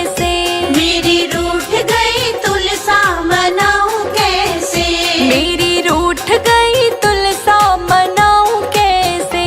कैसे, मेरी रूठ गई तुलसा मनाऊं कैसे, मेरी रूठ गई तुलसा मनाऊं कैसे।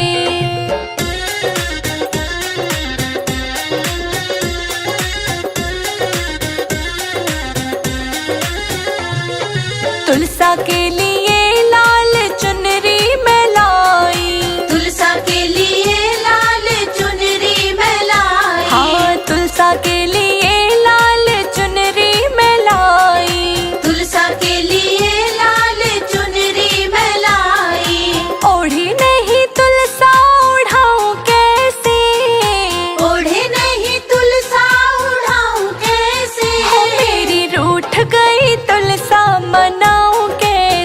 तुलसा के लिए लाल चुनरी मैं लाई, तुलसा के लिए लाल चुनरी मैं लाई, हाँ तुलसा के लिए लाल चुनरी मैं लाई। तुलसा के लिए लाल चुनरी मैं लाई, ओढ़ी नहीं तुलसा उड़ाऊं कैसे, ओढ़े नहीं तुलसा उड़ाऊं कैसे, मेरी रूठ गई तुलसा मनाऊं कैसे।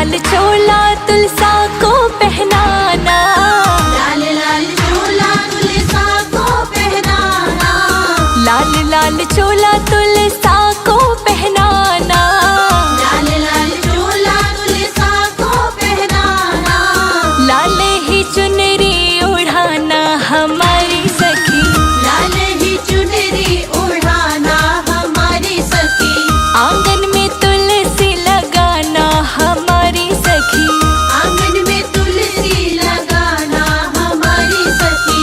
लाल चोला तुलसा को पहनाना, लाल लाल चोला तुलसा को पहनाना, लाल लाल चोला तुलसा को पहनाना, लाल लाल चोला तुलसा को पहनाना, लाल ही चुनरी उड़ाना हमारी सखी, लाल ही चुनरी उड़ाना हमारी सखी, आंगन में तुलसी लगाना हमारी सखी, आंगन में तुलसी लगाना हमारी सखी।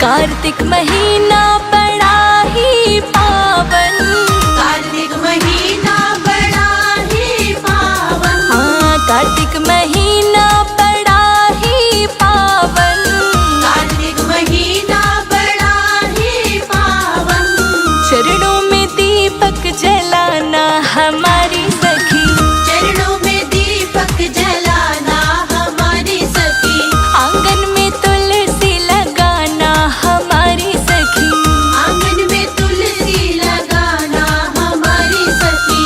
कार्तिक महीना बड़ा ही पावन, कार्तिक महीना बड़ा ही पावन, हाँ कार्तिक महीना बड़ा ही पावन, कार्तिक महीना बड़ा ही पावन, चरणों में दीपक जलाना हमारी सखी, चरणों में दीपक जलाना हमारी सखी, आंगन में तुलसी लगाना हमारी सखी, आंगन में तुलसी लगाना हमारी सखी।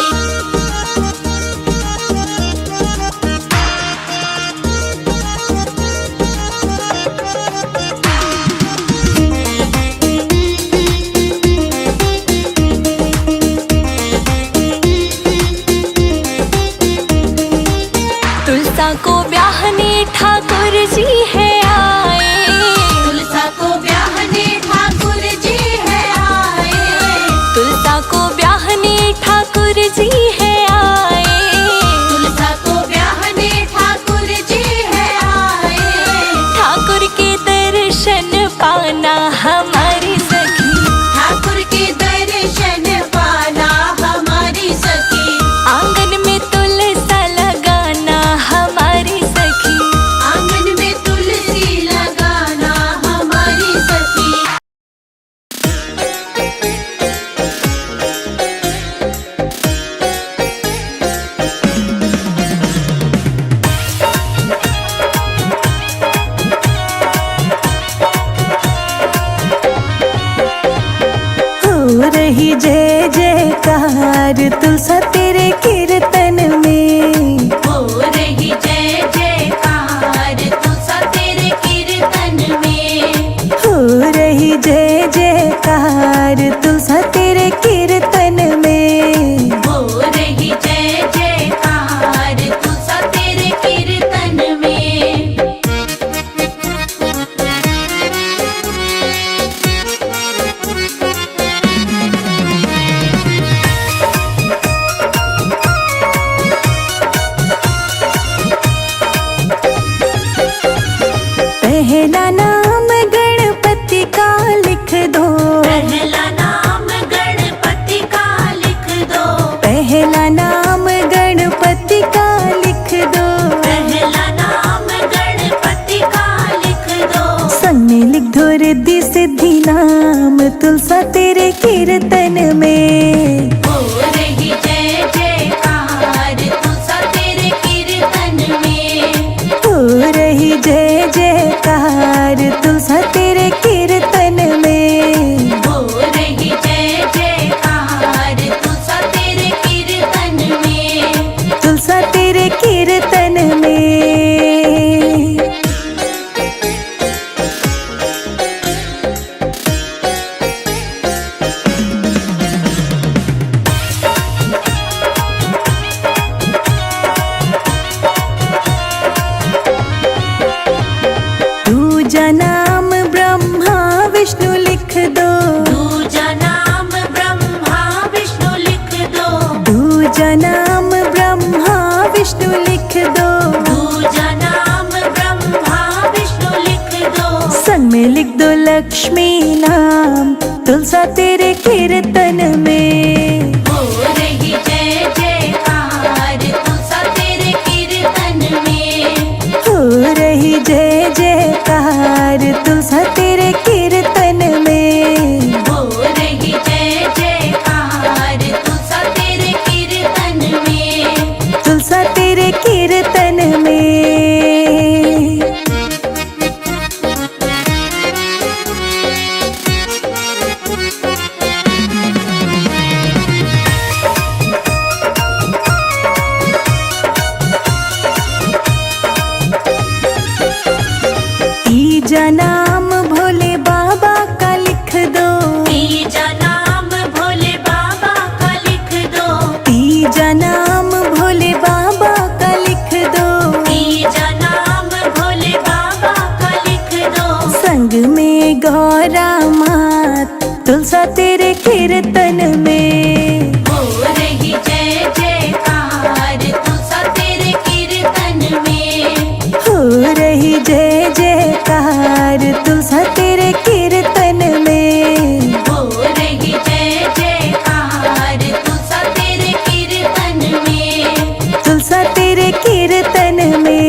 तुलसा को ब्याहने ठाकुर जी है आए, तुलसा को ब्याहने ठाकुर जी है आए, तुलसा को ब्याहने ठाकुर जी है आए, तुलसा को ब्याहने ठाकुर जी है आए, ठाकुर के दर्शन पाना हमारी सखी, ठाकुर के दर्शन पाना हमारी सखी, आंगन में तुलसा लगाना हमारी सखी, आंगन में तुलसी लगाना हमारी सखी। हो रही जय जयकार तुलसा तेरे कीर्तन में, हो रही जय जयकार तुलसा तेरे कीर्तन में, हो रही जय जयकार तुलसा तेरे कीर्तन में, हो रही जय जयकार तुलसा तेरे कीर्तन में। पहला नाम गणपति का लिख दो, पहला नाम गणपति का लिख दो, पहला नाम गणपति का लिख दो, पहला नाम गणपति का लिख दो, संग में लिख दो रिद्धि सिद्धि नाम तुलसा तेरे कीर्तन में, हो रही जय जयकार तुलसा तेरे कीर्तन में, हो रही जय जयकार तुलसा तेरे कीर्तन में, हो रही जय जयकार तुलसा तेरे कीर्तन में। तुलसा तेरे कीर्तन में। दूजा नाम ब्रह्मा विष्णु लिख दो, दूजा नाम ब्रह्मा विष्णु लिख दो, दूजा नाम ब्रह्मा विष्णु लिख दो, दूजा नाम ब्रह्मा विष्णु लिख दो, संग में लिख दो लक्ष्मी नाम तुलसा तेरे कीर्तन में, हो रही जय जयकार तुलसा तेरे कीर्तन में, हो रही जय जयकार तुलसा तेरे कीर्तन में, हो रही जय जयकार तुलसा तेरे कीर्तन संग में गौरा मात तुलसा तेरे कीर्तन में। हो रही जय जयकार तुलसा तेरे कीर्तन में। हो रही जय जयकार तुलसा तेरे कीर्तन में। हो रही जय जयकार तुलसा तेरे कीर्तन में। तुलसा तेरे कीर्तन में।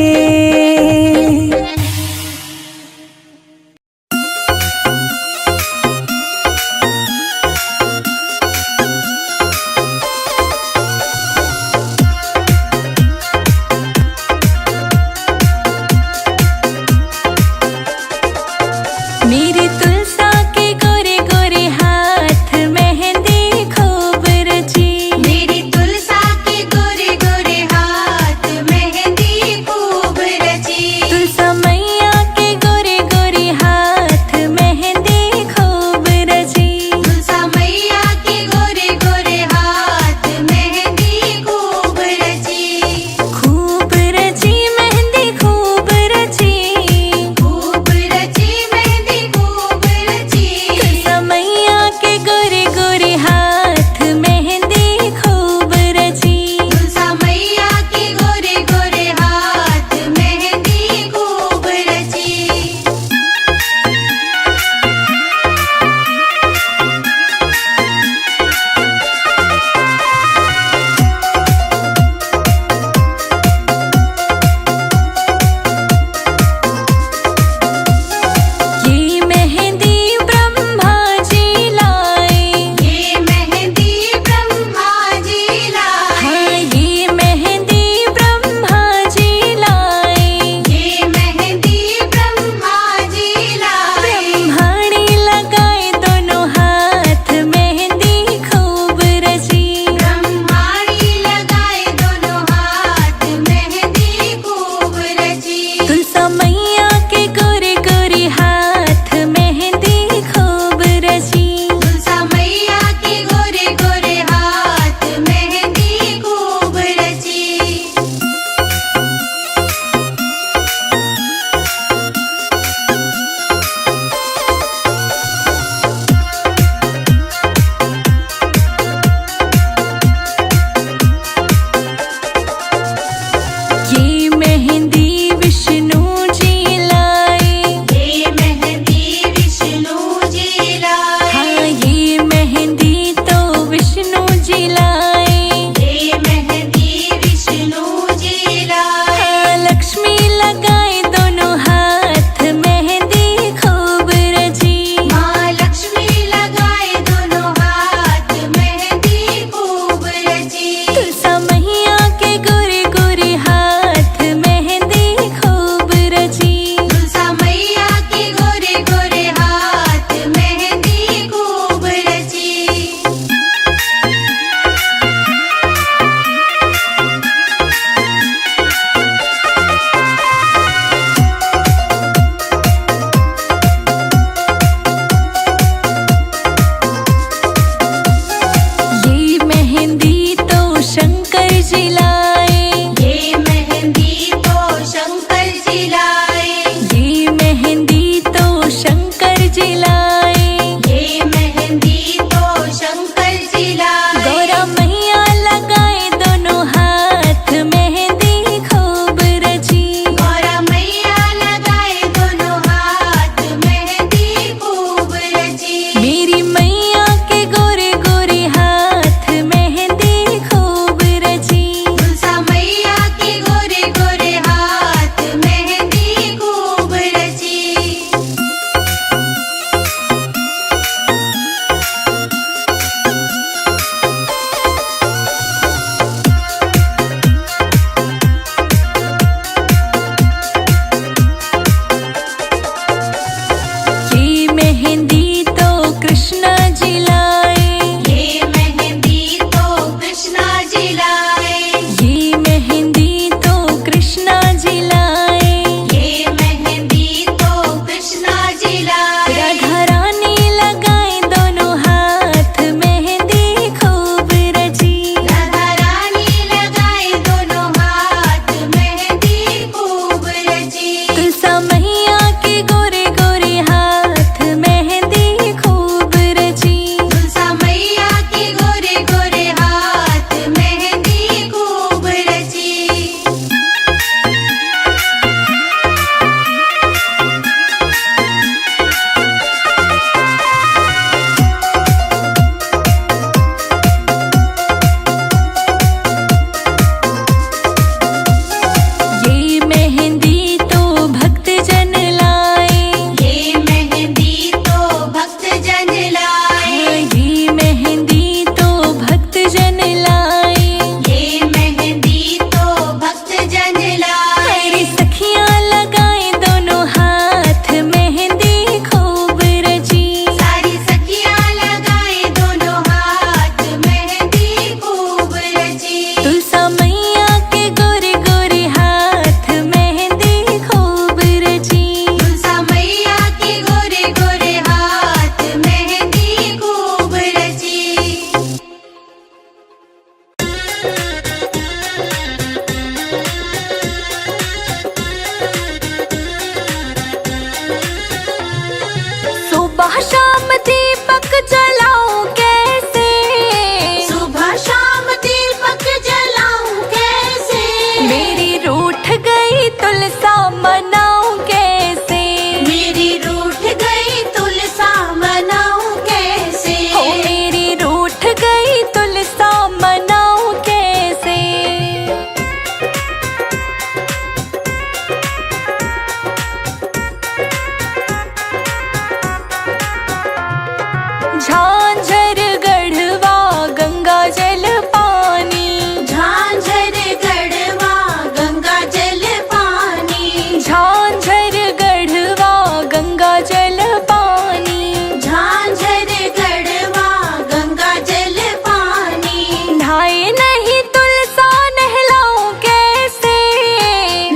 झांझर गढ़वा गंगा जल पानी, झांझर गढ़वा गंगा जल पानी, झांझर गढ़वा गंगा जल पानी, झांझर गढ़वा गंगा जल पानी। नहाए नहीं तुलसा नहलाऊं कैसे,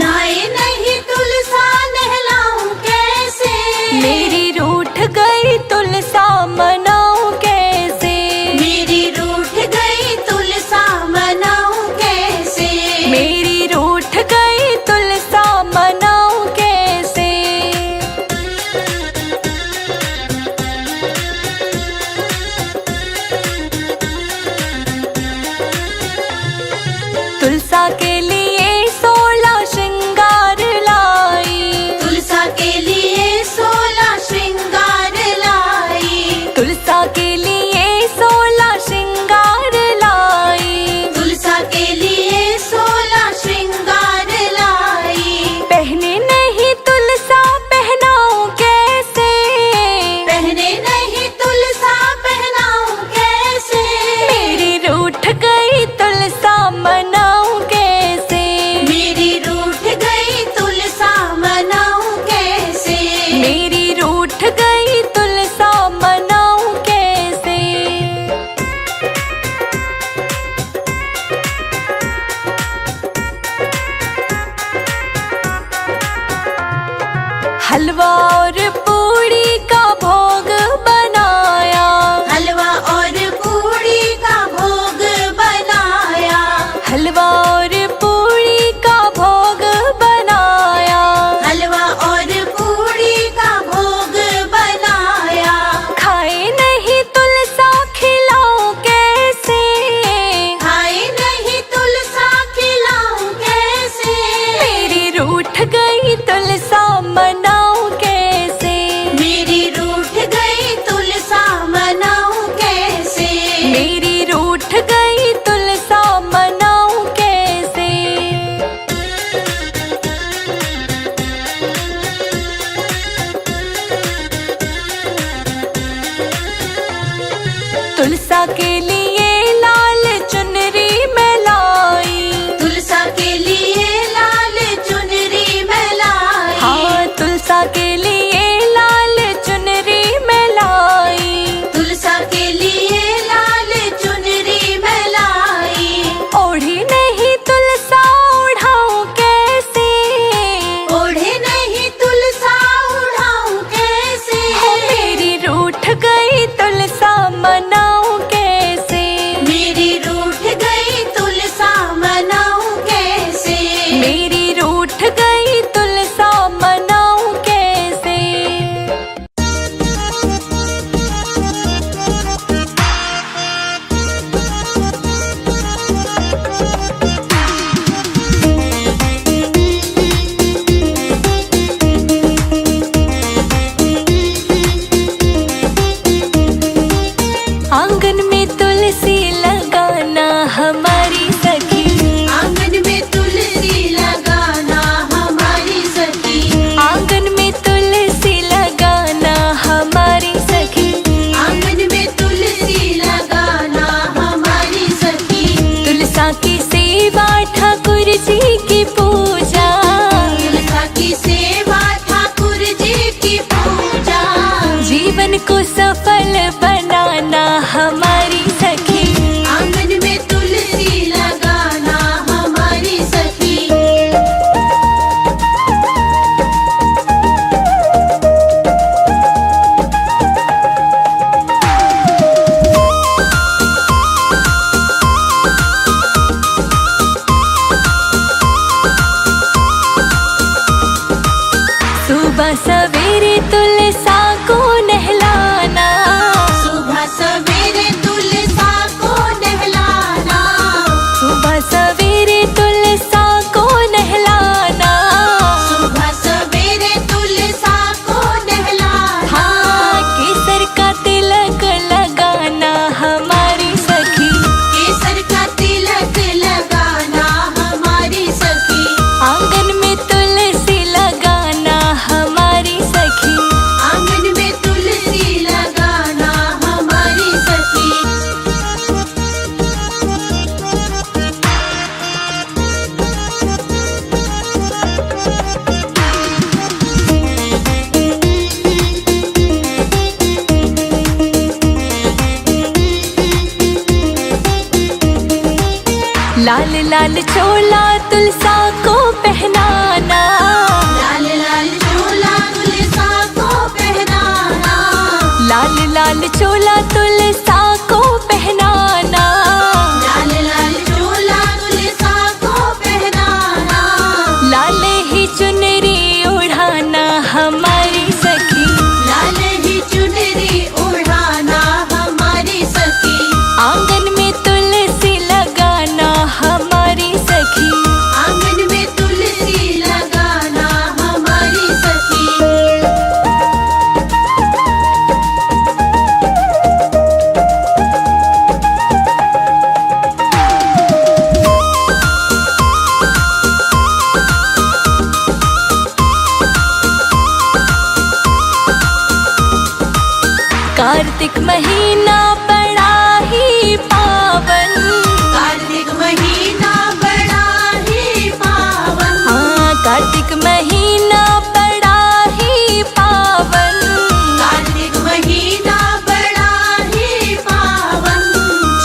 नहाए नहीं तुलसा नहलाऊं कैसे, मेरी रूठ गई तुलसा मनाऊं कैसे, मेरी रूठ गई तुलसा मनाऊं कैसे, मेरी रूठ गई तुलसा मनाऊं कैसे। तुलसा के लिए 16 श्रृंगार लाई, तुलसा के लिए 16 श्रृंगार लाई, तुलसा के लिए 16 श्रृंगार लाई, तुलसा के लिए 16 श्रृंगार लाई। पहने नहीं तुलसा पहनाऊं कैसे, पहने नहीं तुलसा पहनाऊं कैसे, मेरी रूठ गई तुलसा मनाऊं कैसे, मेरी रूठ गई तुलसा मनाऊं कैसे, मेरी रूठ गई तुलसा मनाऊं कैसे। हलवा और पूड़ी का भोग बनाया, हलवा और पूड़ी का भोग बनाया, हलवा और पूड़ी का भोग बनाया, हलवा और पूड़ी का भोग बनाया। खाए नहीं तुलसा खिलाऊं कैसे, खाए नहीं तुलसा खिलाऊं कैसे, मेरी रूठ गई तुलसा मनाऊं कैसे, मेरी रूठ गई तुलसा मनाऊं कैसे, मेरी रूठ गई तुलसा मनाऊं कैसे। तुलसा के लिए लाल चुनरी मैं लाई, तुलसा के लिए लाल चुनरी मैं लाई, हाँ तुलसा के लिए लाल चुनरी मैं लाई, तुलसा के लिए लाल चुनरी मैं लाई। ओढ़ी नहीं तुलसा उड़ाऊं कैसे, ओढ़े नहीं तुलसा उड़ाऊं कैसे, मेरी रूठ गई तुलसा मनाऊं कैसे, मेरी रूठ गई तुलसा मनाऊं कैसे, मेरी रूठ गई तुलसा मनाऊं कैसे। आंगन में तुलसी लगाना हमारी सखी, आंगन में तुलसी लगाना हमारी सखी, आंगन में तुलसी लगाना हमारी सखी, आंगन में तुलसी लगाना हमारी सखी। तुलसा की सेवा ठाकुर जी की पूजा, तुलसा की सेवा ठाकुर जी की पूजा, जीवन को सफल बनाना हमारी सखी, आंगन में तुलसी लगाना हमारी सखी। सुबह सवेरे तुलसा को नहलाना, लाल चोला तुलसा को पहनाना, लाल लाल चोला तुलसा को पहनाना, लाल लाल चोला तुलसा को पहनाना, लाल लाल चोला तुलसा को पहनाना, लाल ही चुनरी उड़ाना हमारी सखी, लाल ही चुनरी उड़ाना हमारी सखी, आंगन में तुलसी लगाना हमारी सखी, आंगन में तुलसी लगाना हमारी सखी। कार्तिक महीना बड़ा ही पावन, कार्तिक महीना बड़ा ही पावन, हाँ कार्तिक महीना बड़ा ही पावन, कार्तिक महीना बड़ा ही पावन,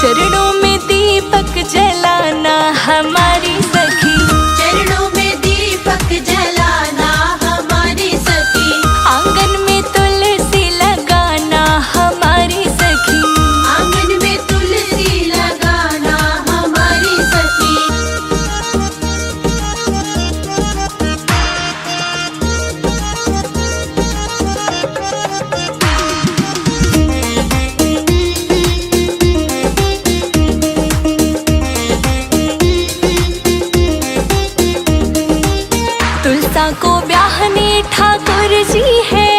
चरणों में दीपक जलाना हमारी सखी, चरणों में दीपक जलाना हमारी सखी, आंगन में तुलसी लगाना हमारी सखी, आंगन में तुलसी लगाना हमारी सखी। तुलसा को ब्याहने ठाकुर जी है